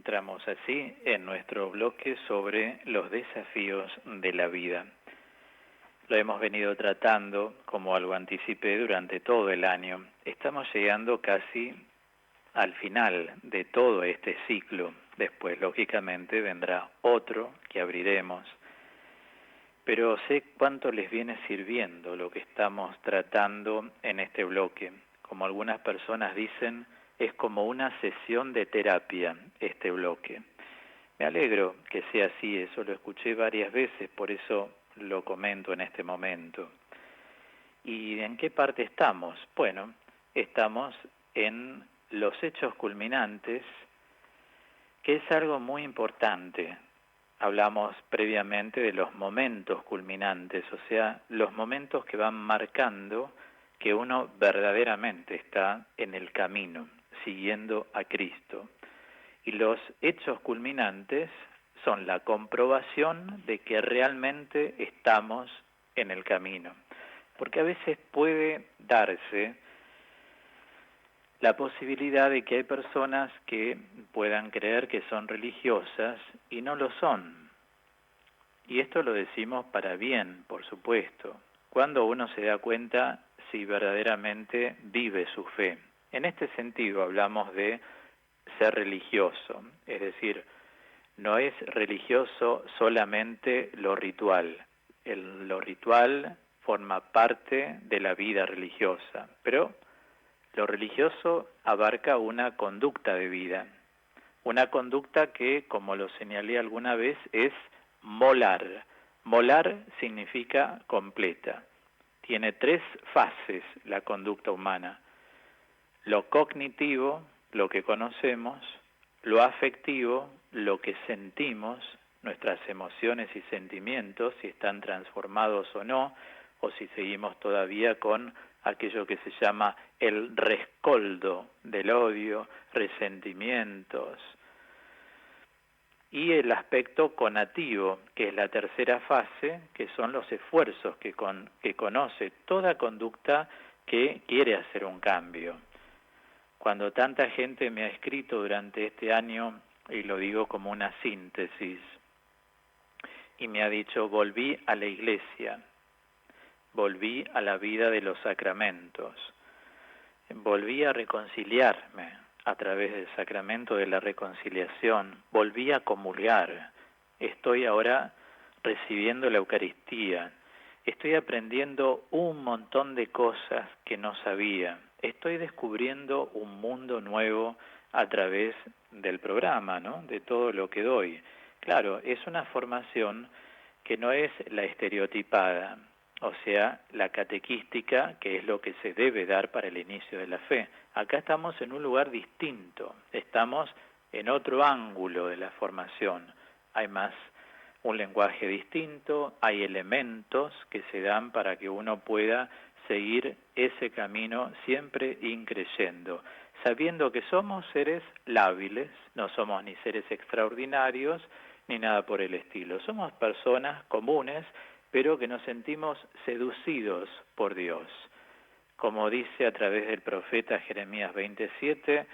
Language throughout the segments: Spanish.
entramos así en nuestro bloque sobre los desafíos de la vida. Lo hemos venido tratando, como algo anticipé, durante todo el año. Estamos llegando casi al final de todo este ciclo. Después, lógicamente, vendrá otro que abriremos. Pero sé cuánto les viene sirviendo lo que estamos tratando en este bloque. Como algunas personas dicen, es como una sesión de terapia este bloque. Me alegro que sea así, eso lo escuché varias veces, por eso lo comento en este momento. ¿Y en qué parte estamos? Bueno, estamos en los hechos culminantes, que es algo muy importante. Hablamos previamente de los momentos culminantes, o sea, los momentos que van marcando que uno verdaderamente está en el camino, siguiendo a Cristo. Y los hechos culminantes son la comprobación de que realmente estamos en el camino. Porque a veces puede darse la posibilidad de que hay personas que puedan creer que son religiosas y no lo son. Y esto lo decimos para bien, por supuesto, cuando uno se da cuenta si verdaderamente vive su fe. En este sentido hablamos de ser religioso, es decir, no es religioso solamente lo ritual. Lo ritual forma parte de la vida religiosa, pero lo religioso abarca una conducta de vida, una conducta que, como lo señalé alguna vez, es molar. Molar significa completa. Tiene 3 fases la conducta humana: lo cognitivo, lo que conocemos; lo afectivo, lo que sentimos, nuestras emociones y sentimientos, si están transformados o no, o si seguimos todavía con aquello que se llama el rescoldo del odio, resentimientos. Y el aspecto conativo, que es la tercera fase, que son los esfuerzos que conoce toda conducta que quiere hacer un cambio. Cuando tanta gente me ha escrito durante este año, y lo digo como una síntesis, y me ha dicho: volví a la iglesia, volví a la vida de los sacramentos, volví a reconciliarme a través del sacramento de la reconciliación, volví a comulgar, estoy ahora recibiendo la Eucaristía, estoy aprendiendo un montón de cosas que no sabía, estoy descubriendo un mundo nuevo a través del programa, ¿no? De todo lo que doy. Claro, es una formación que no es la estereotipada, o sea, la catequística, que es lo que se debe dar para el inicio de la fe. Acá estamos en un lugar distinto, estamos en otro ángulo de la formación. Hay más un lenguaje distinto, hay elementos que se dan para que uno pueda seguir ese camino siempre increyendo, sabiendo que somos seres lábiles, no somos ni seres extraordinarios ni nada por el estilo. Somos personas comunes, pero que nos sentimos seducidos por Dios. Como dice a través del profeta Jeremías 27,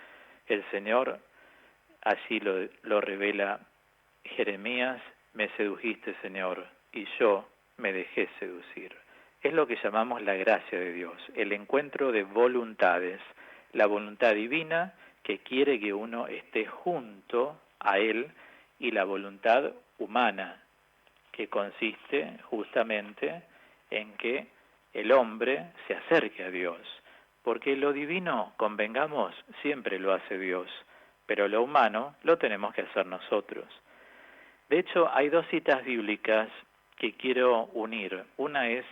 el Señor, así lo revela Jeremías: me sedujiste, Señor, y yo me dejé seducir. Es lo que llamamos la gracia de Dios, el encuentro de voluntades, la voluntad divina que quiere que uno esté junto a Él, y la voluntad humana, que consiste justamente en que el hombre se acerque a Dios, porque lo divino, convengamos, siempre lo hace Dios, pero lo humano lo tenemos que hacer nosotros. De hecho, hay 2 citas bíblicas que quiero unir. Una es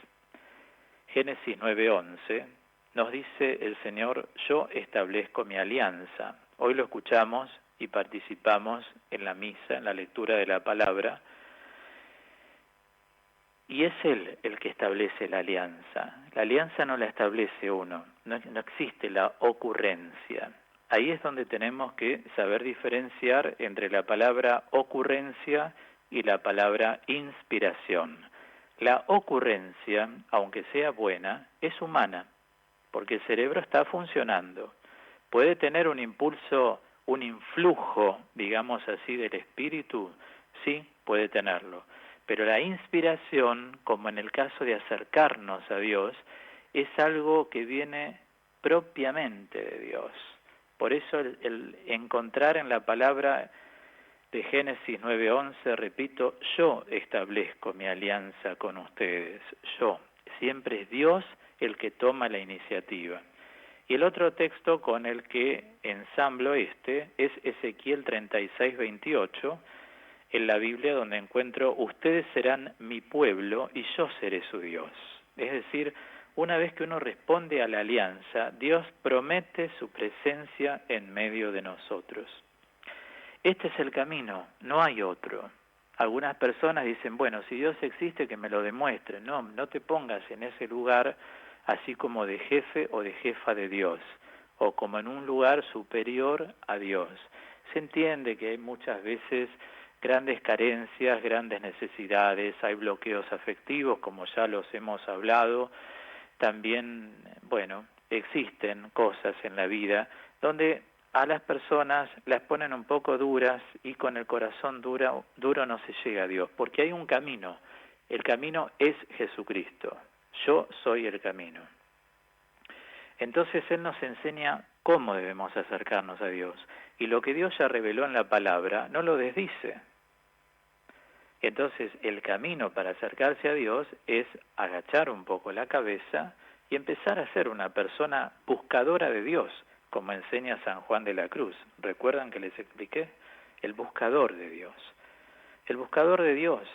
Génesis 9:11, nos dice el Señor: yo establezco mi alianza. Hoy lo escuchamos y participamos en la misa, en la lectura de la palabra, y es Él el que establece la alianza. La alianza no la establece uno, no existe la ocurrencia. Ahí es donde tenemos que saber diferenciar entre la palabra ocurrencia y la palabra inspiración. La ocurrencia, aunque sea buena, es humana, porque el cerebro está funcionando. Puede tener un impulso un influjo, digamos así, del Espíritu, sí, puede tenerlo. Pero la inspiración, como en el caso de acercarnos a Dios, es algo que viene propiamente de Dios. Por eso el encontrar en la palabra de Génesis 9:11, repito, yo establezco mi alianza con ustedes, yo. Siempre es Dios el que toma la iniciativa. Y el otro texto con el que ensamblo es Ezequiel 36:28, en la Biblia, donde encuentro, ustedes serán mi pueblo y yo seré su Dios. Es decir, una vez que uno responde a la alianza, Dios promete su presencia en medio de nosotros. Este es el camino, no hay otro. Algunas personas dicen, bueno, si Dios existe, que me lo demuestre. No, no te pongas en ese lugar así como de jefe o de jefa de Dios, o como en un lugar superior a Dios. Se entiende que hay muchas veces grandes carencias, grandes necesidades, hay bloqueos afectivos, como ya los hemos hablado. También, bueno, existen cosas en la vida donde a las personas las ponen un poco duras y con el corazón duro no se llega a Dios, porque hay un camino. El camino es Jesucristo. Yo soy el camino. Entonces Él nos enseña cómo debemos acercarnos a Dios. Y lo que Dios ya reveló en la palabra no lo desdice. Entonces el camino para acercarse a Dios es agachar un poco la cabeza y empezar a ser una persona buscadora de Dios, como enseña San Juan de la Cruz. ¿Recuerdan que les expliqué? El buscador de Dios. El buscador de Dios.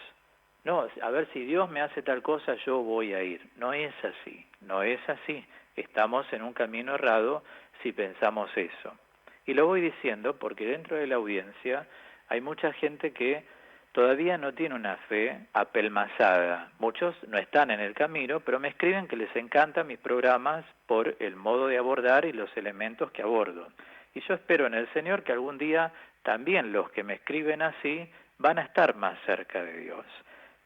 No, a ver si Dios me hace tal cosa, yo voy a ir. No es así, no es así. Estamos en un camino errado si pensamos eso. Y lo voy diciendo porque dentro de la audiencia hay mucha gente que todavía no tiene una fe apelmazada. Muchos no están en el camino, pero me escriben que les encantan mis programas por el modo de abordar y los elementos que abordo. Y yo espero en el Señor que algún día también los que me escriben así van a estar más cerca de Dios.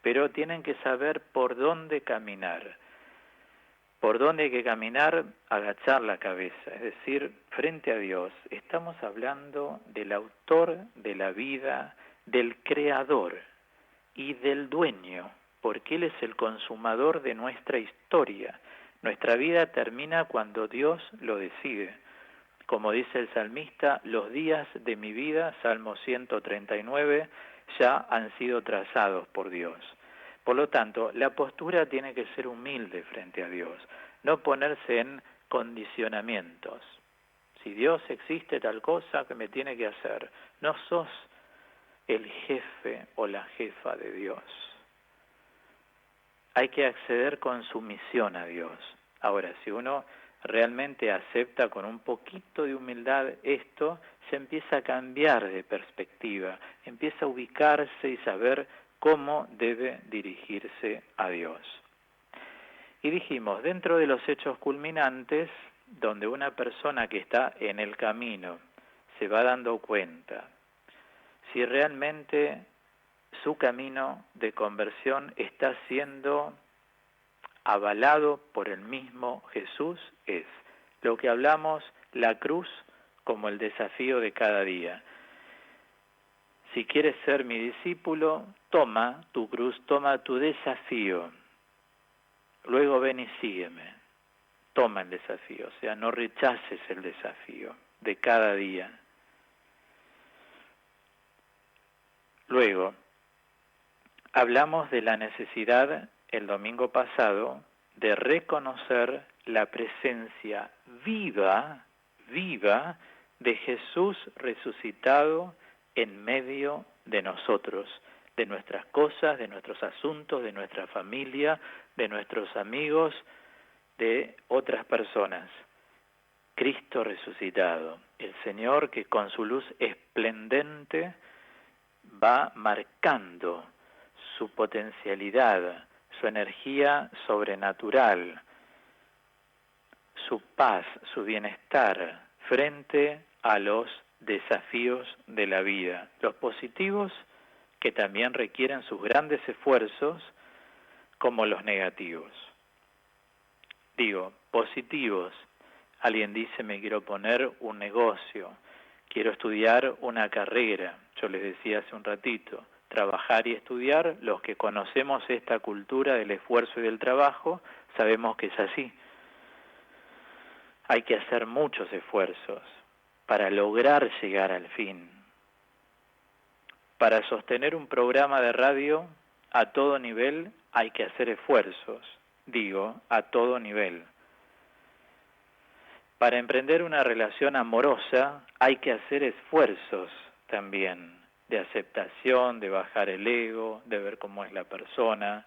Pero tienen que saber por dónde caminar. Por dónde hay que caminar, agachar la cabeza, es decir, frente a Dios. Estamos hablando del autor de la vida, del creador y del dueño, porque Él es el consumador de nuestra historia. Nuestra vida termina cuando Dios lo decide. Como dice el salmista, los días de mi vida, Salmo 139, ya han sido trazados por Dios. Por lo tanto, la postura tiene que ser humilde frente a Dios, no ponerse en condicionamientos. Si Dios existe tal cosa que me tiene que hacer, no sos el jefe o la jefa de Dios. Hay que acceder con sumisión a Dios. Ahora, si uno realmente acepta con un poquito de humildad esto, se empieza a cambiar de perspectiva, empieza a ubicarse y saber cómo debe dirigirse a Dios. Y dijimos, dentro de los hechos culminantes, donde una persona que está en el camino se va dando cuenta si realmente su camino de conversión está siendo avalado por el mismo Jesús, es lo que hablamos, la cruz como el desafío de cada día. Si quieres ser mi discípulo, toma tu cruz, toma tu desafío. Luego ven y sígueme. Toma el desafío, o sea, no rechaces el desafío de cada día. Luego, hablamos de la necesidad el domingo pasado de reconocer la presencia viva de Jesús resucitado en medio de nosotros, de nuestras cosas, de nuestros asuntos, de nuestra familia, de nuestros amigos, de otras personas. Cristo resucitado, el Señor que con su luz esplendente va marcando su potencialidad, su energía sobrenatural, su paz, su bienestar frente a los desafíos de la vida, los positivos que también requieren sus grandes esfuerzos, como los negativos. Digo, positivos, alguien dice me quiero poner un negocio, quiero estudiar una carrera. Yo les decía hace un ratito, trabajar y estudiar, los que conocemos esta cultura del esfuerzo y del trabajo, sabemos que es así. Hay que hacer muchos esfuerzos para lograr llegar al fin. Para sostener un programa de radio a todo nivel hay que hacer esfuerzos, digo, a todo nivel. Para emprender una relación amorosa hay que hacer esfuerzos también, de aceptación, de bajar el ego, de ver cómo es la persona,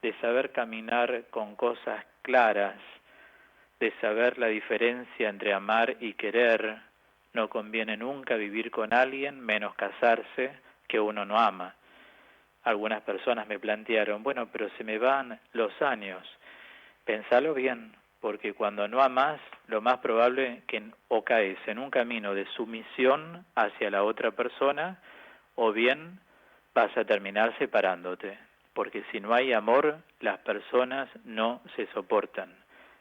de saber caminar con cosas claras, de saber la diferencia entre amar y querer. No conviene nunca vivir con alguien, menos casarse, que uno no ama. Algunas personas me plantearon, bueno, pero se me van los años. Pensalo bien, porque cuando no amas, lo más probable es que o caes en un camino de sumisión hacia la otra persona, o bien vas a terminar separándote. Porque si no hay amor, las personas no se soportan.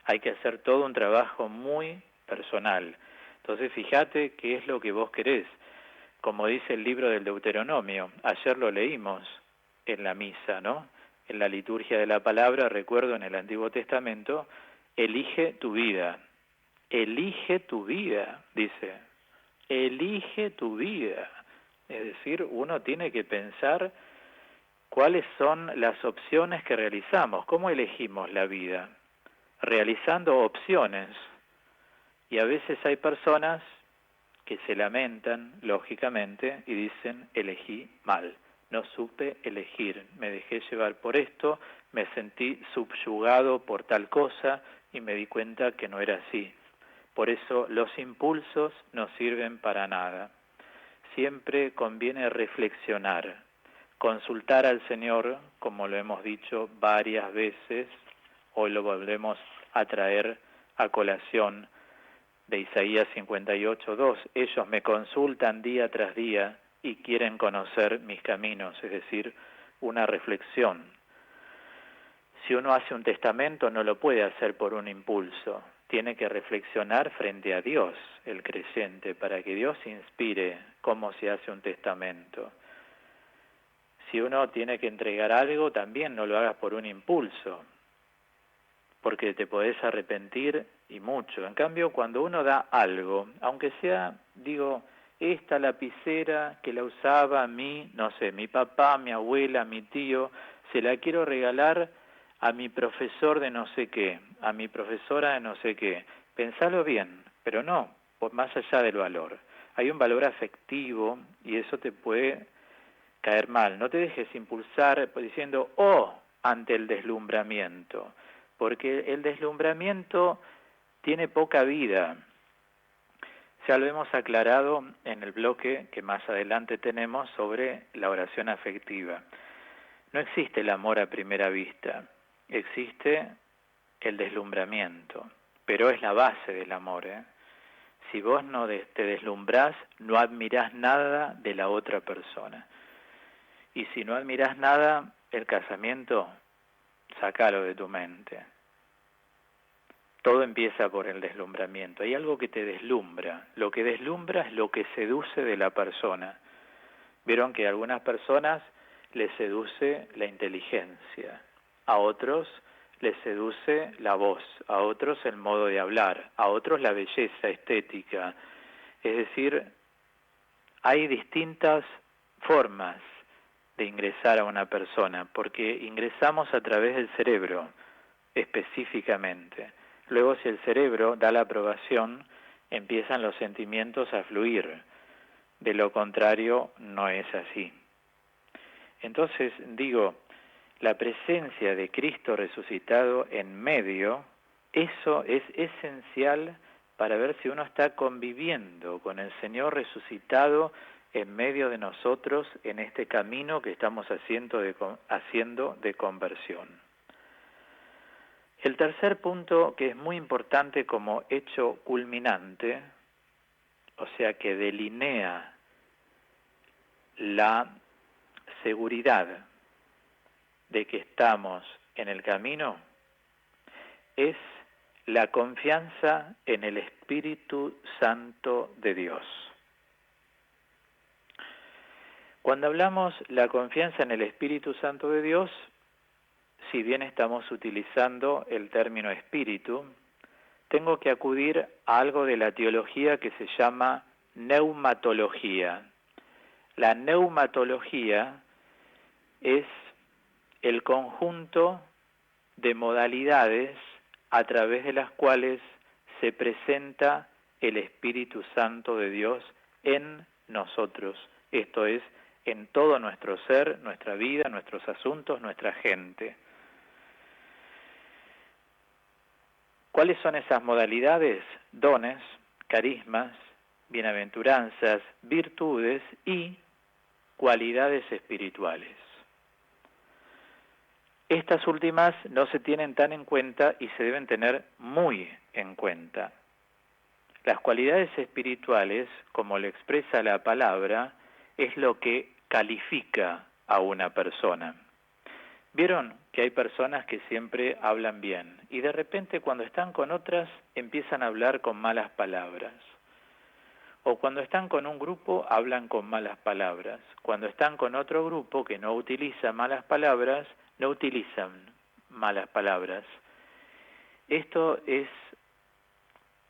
Hay que hacer todo un trabajo muy personal. Entonces fíjate qué es lo que vos querés. Como dice el libro del Deuteronomio, ayer lo leímos en la misa, ¿no? En la liturgia de la palabra, recuerdo en el Antiguo Testamento, elige tu vida, dice, elige tu vida. Es decir, uno tiene que pensar cuáles son las opciones que realizamos, cómo elegimos la vida, realizando opciones. Y a veces hay personas que se lamentan, lógicamente, y dicen, elegí mal, no supe elegir, me dejé llevar por esto, me sentí subyugado por tal cosa y me di cuenta que no era así. Por eso los impulsos no sirven para nada. Siempre conviene reflexionar, consultar al Señor, como lo hemos dicho varias veces, hoy lo volvemos a traer a colación, de Isaías 58:2, ellos me consultan día tras día y quieren conocer mis caminos, es decir, una reflexión. Si uno hace un testamento no lo puede hacer por un impulso, tiene que reflexionar frente a Dios, el creyente, para que Dios inspire cómo se hace un testamento. Si uno tiene que entregar algo, también no lo hagas por un impulso, porque te podés arrepentir y mucho. En cambio, cuando uno da algo, aunque sea, digo, esta lapicera que la usaba no sé, mi papá, mi abuela, mi tío, se la quiero regalar a mi profesor de no sé qué, a mi profesora de no sé qué. Pensalo bien, pero no, por más allá del valor. Hay un valor afectivo y eso te puede caer mal. No te dejes impulsar diciendo, ante el deslumbramiento, porque el deslumbramiento tiene poca vida. Ya lo hemos aclarado en el bloque que más adelante tenemos sobre la oración afectiva. No existe el amor a primera vista, existe el deslumbramiento, pero es la base del amor, ¿eh? Si vos no te deslumbrás, no admirás nada de la otra persona. Y si no admirás nada, el casamiento, sácalo de tu mente. Todo empieza por el deslumbramiento. Hay algo que te deslumbra. Lo que deslumbra es lo que seduce de la persona. Vieron que a algunas personas les seduce la inteligencia, a otros les seduce la voz, a otros el modo de hablar, a otros la belleza estética. Es decir, hay distintas formas de ingresar a una persona, porque ingresamos a través del cerebro, específicamente. Luego, si el cerebro da la aprobación, empiezan los sentimientos a fluir. De lo contrario, no es así. Entonces, digo, la presencia de Cristo resucitado en medio, eso es esencial para ver si uno está conviviendo con el Señor resucitado en medio de nosotros en este camino que estamos haciendo de conversión. El tercer punto, que es muy importante como hecho culminante, o sea que delinea la seguridad de que estamos en el camino, es la confianza en el Espíritu Santo de Dios. Cuando hablamos la confianza en el Espíritu Santo de Dios, si bien estamos utilizando el término espíritu, tengo que acudir a algo de la teología que se llama neumatología. La neumatología es el conjunto de modalidades a través de las cuales se presenta el Espíritu Santo de Dios en nosotros. Esto es, en todo nuestro ser, nuestra vida, nuestros asuntos, nuestra gente. ¿Cuáles son esas modalidades? Dones, carismas, bienaventuranzas, virtudes y cualidades espirituales. Estas últimas no se tienen tan en cuenta y se deben tener muy en cuenta. Las cualidades espirituales, como lo expresa la palabra, es lo que califica a una persona. ¿Vieron que hay personas que siempre hablan bien y de repente cuando están con otras empiezan a hablar con malas palabras? O cuando están con un grupo hablan con malas palabras. Cuando están con otro grupo que no utiliza malas palabras, no utilizan malas palabras. Esto es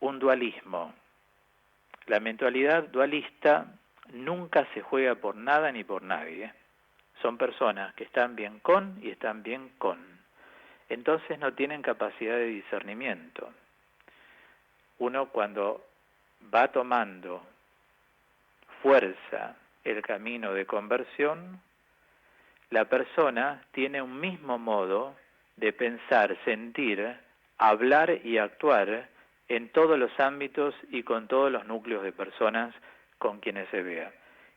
un dualismo. La mentalidad dualista nunca se juega por nada ni por nadie. Son personas que están bien con y están bien con. Entonces no tienen capacidad de discernimiento. Uno cuando va tomando fuerza el camino de conversión, la persona tiene un mismo modo de pensar, sentir, hablar y actuar en todos los ámbitos y con todos los núcleos de personas con quienes se vea.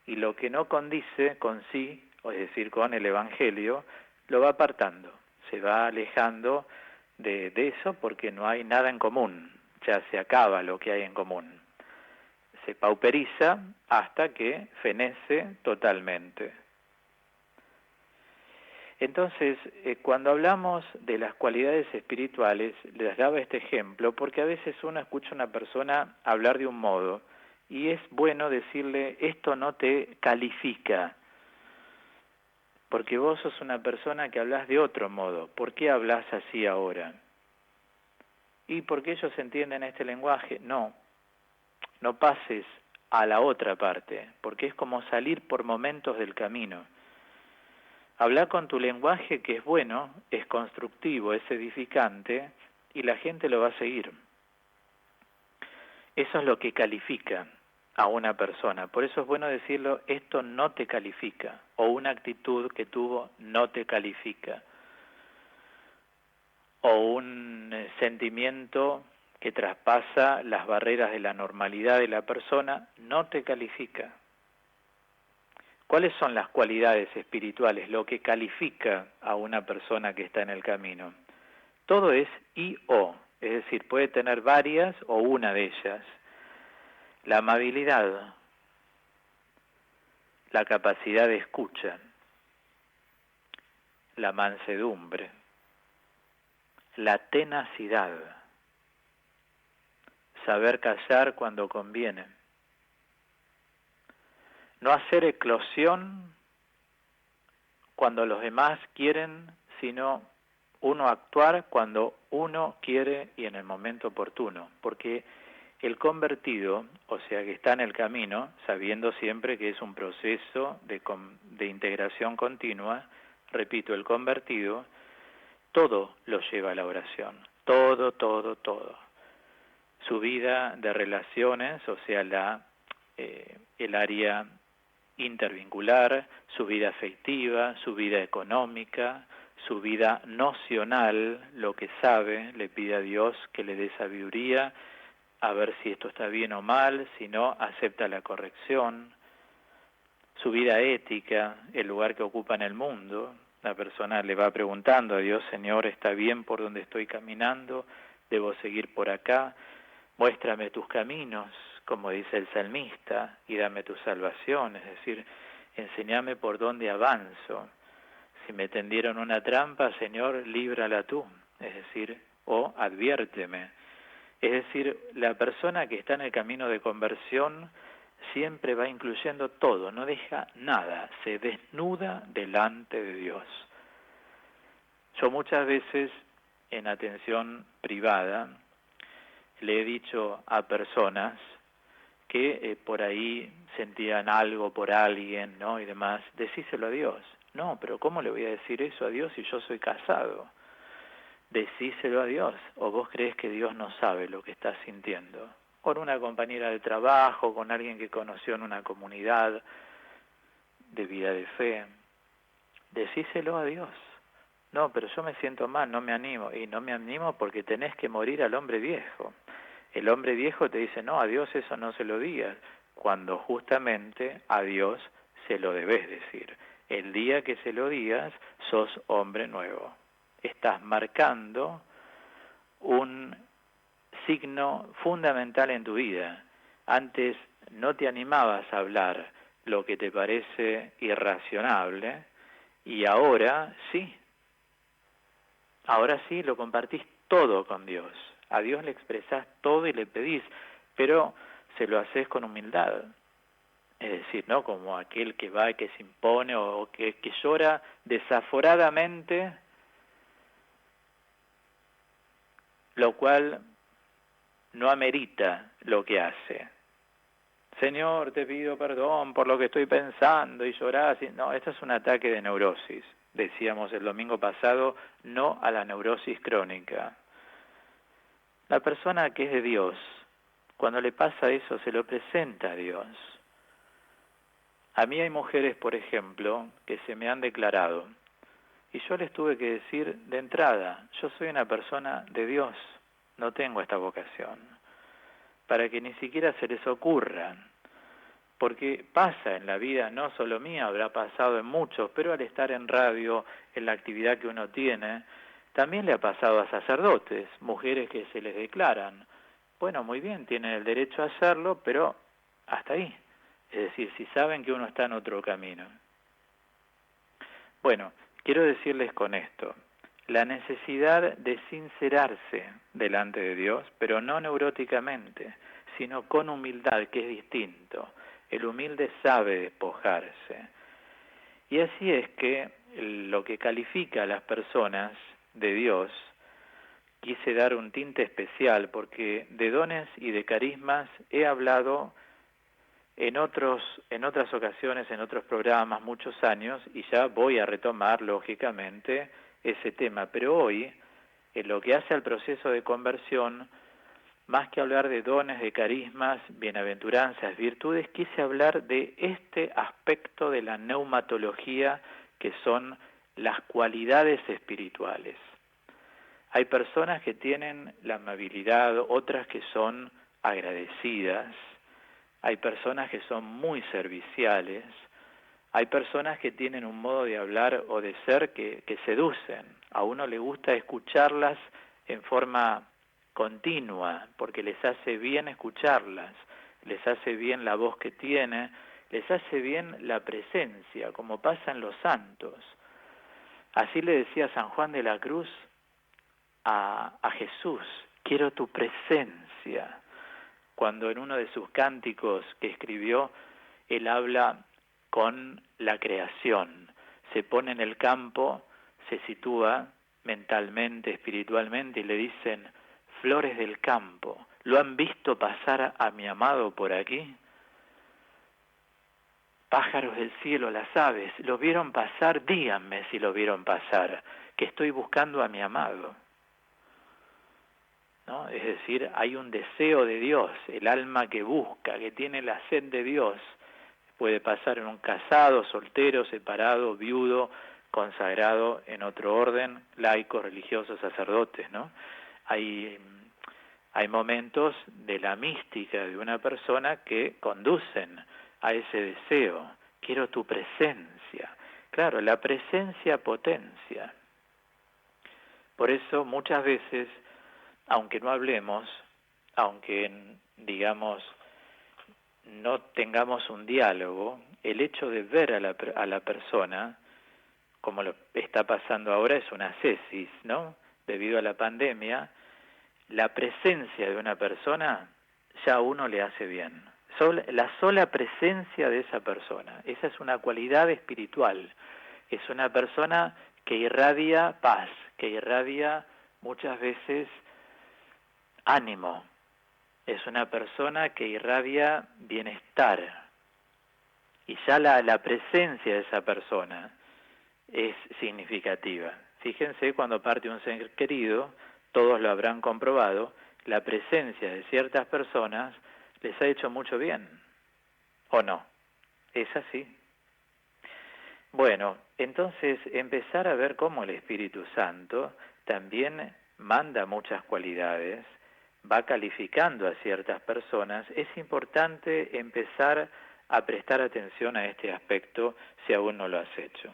Y lo que no condice con sí, es decir, con el Evangelio, lo va apartando, se va alejando de eso porque no hay nada en común, ya se acaba lo que hay en común. Se pauperiza hasta que fenece totalmente. Entonces, cuando hablamos de las cualidades espirituales, les daba este ejemplo, porque a veces uno escucha a una persona hablar de un modo, y es bueno decirle, esto no te califica, porque vos sos una persona que hablas de otro modo. ¿Por qué hablas así ahora? ¿Y porque ellos entienden este lenguaje? No pases a la otra parte, porque es como salir por momentos del camino. Habla con tu lenguaje que es bueno, es constructivo, es edificante, y la gente lo va a seguir. Eso es lo que califica a una persona. Por eso es bueno decirlo, esto no te califica, o una actitud que tuvo no te califica, o un sentimiento que traspasa las barreras de la normalidad de la persona, no te califica. ¿Cuáles son las cualidades espirituales, lo que califica a una persona que está en el camino? Todo es y o, es decir, puede tener varias o una de ellas. La amabilidad, la capacidad de escucha, la mansedumbre, la tenacidad, saber callar cuando conviene, no hacer eclosión cuando los demás quieren, sino uno actuar cuando uno quiere y en el momento oportuno, porque el convertido, o sea que está en el camino, sabiendo siempre que es un proceso de integración continua, repito, el convertido, todo lo lleva a la oración, todo. Su vida de relaciones, o sea, el área intervincular, su vida afectiva, su vida económica, su vida nocional, lo que sabe, le pide a Dios que le dé sabiduría, a ver si esto está bien o mal, si no, acepta la corrección, su vida ética, el lugar que ocupa en el mundo. La persona le va preguntando a Dios, Señor, ¿está bien por donde estoy caminando? ¿Debo seguir por acá? Muéstrame tus caminos, como dice el salmista, y dame tu salvación, es decir, enséñame por dónde avanzo. Si me tendieron una trampa, Señor, líbrala tú, es decir, o adviérteme. Es decir, la persona que está en el camino de conversión siempre va incluyendo todo, no deja nada, se desnuda delante de Dios. Yo muchas veces en atención privada le he dicho a personas que por ahí sentían algo por alguien, ¿no? Y demás, decíselo a Dios. No, pero ¿cómo le voy a decir eso a Dios si yo soy casado? Decíselo a Dios. ¿O vos crees que Dios no sabe lo que estás sintiendo? Con una compañera de trabajo, con alguien que conoció en una comunidad de vida de fe. Decíselo a Dios. No, pero yo me siento mal, no me animo. Y no me animo porque tenés que morir al hombre viejo. El hombre viejo te dice, no, a Dios eso no se lo digas, cuando justamente a Dios se lo debes decir. El día que se lo digas, sos hombre nuevo. Estás marcando un signo fundamental en tu vida. Antes no te animabas a hablar lo que te parece irracionable y ahora sí. Ahora sí lo compartís todo con Dios. A Dios le expresás todo y le pedís, pero se lo haces con humildad. Es decir, no como aquel que va y que se impone o que llora desaforadamente, lo cual no amerita lo que hace. Señor, te pido perdón por lo que estoy pensando y llorás. No, esto es un ataque de neurosis. Decíamos el domingo pasado, no a la neurosis crónica. La persona que es de Dios, cuando le pasa eso, se lo presenta a Dios. A mí hay mujeres, por ejemplo, que se me han declarado, y yo les tuve que decir de entrada, yo soy una persona de Dios, no tengo esta vocación, para que ni siquiera se les ocurra, porque pasa en la vida, no solo mía, habrá pasado en muchos, pero al estar en radio, en la actividad que uno tiene, también le ha pasado a sacerdotes, mujeres que se les declaran. Bueno, muy bien, tienen el derecho a hacerlo, pero hasta ahí. Es decir, si saben que uno está en otro camino. Bueno, quiero decirles con esto, la necesidad de sincerarse delante de Dios, pero no neuróticamente, sino con humildad, que es distinto. El humilde sabe despojarse. Y así es que lo que califica a las personas de Dios, quise dar un tinte especial, porque de dones y de carismas he hablado en otras ocasiones, en otros programas, muchos años, y ya voy a retomar, lógicamente, ese tema. Pero hoy, en lo que hace al proceso de conversión, más que hablar de dones, de carismas, bienaventuranzas, virtudes, quise hablar de este aspecto de la neumatología, que son las cualidades espirituales. Hay personas que tienen la amabilidad, otras que son agradecidas, hay personas que son muy serviciales, hay personas que tienen un modo de hablar o de ser que seducen. A uno le gusta escucharlas en forma continua, porque les hace bien escucharlas, les hace bien la voz que tiene, les hace bien la presencia, como pasa en los santos. Así le decía San Juan de la Cruz a Jesús, quiero tu presencia. Cuando en uno de sus cánticos que escribió, él habla con la creación, se pone en el campo, se sitúa mentalmente, espiritualmente, y le dicen, flores del campo, ¿lo han visto pasar a mi amado por aquí? Pájaros del cielo, las aves, ¿lo vieron pasar? Díganme si lo vieron pasar, que estoy buscando a mi amado. ¿No? Es decir, hay un deseo de Dios, el alma que busca, que tiene la sed de Dios, puede pasar en un casado, soltero, separado, viudo, consagrado en otro orden, laicos, religiosos, sacerdotes, ¿no? Hay momentos de la mística de una persona que conducen a ese deseo. Quiero tu presencia. Claro, la presencia potencia. Por eso muchas veces, aunque no hablemos, aunque digamos no tengamos un diálogo, el hecho de ver a la persona, como lo está pasando ahora, es una ascesis, ¿no? Debido a la pandemia, la presencia de una persona ya a uno le hace bien. la sola presencia de esa persona. Esa es una cualidad espiritual. Es una persona que irradia paz, que irradia muchas veces ánimo. Es una persona que irradia bienestar. Y ya la presencia de esa persona es significativa. Fíjense, cuando parte un ser querido, todos lo habrán comprobado, la presencia de ciertas personas les ha hecho mucho bien, ¿o no? Es así. Bueno, entonces empezar a ver cómo el Espíritu Santo también manda muchas cualidades, va calificando a ciertas personas. Es importante empezar a prestar atención a este aspecto si aún no lo has hecho.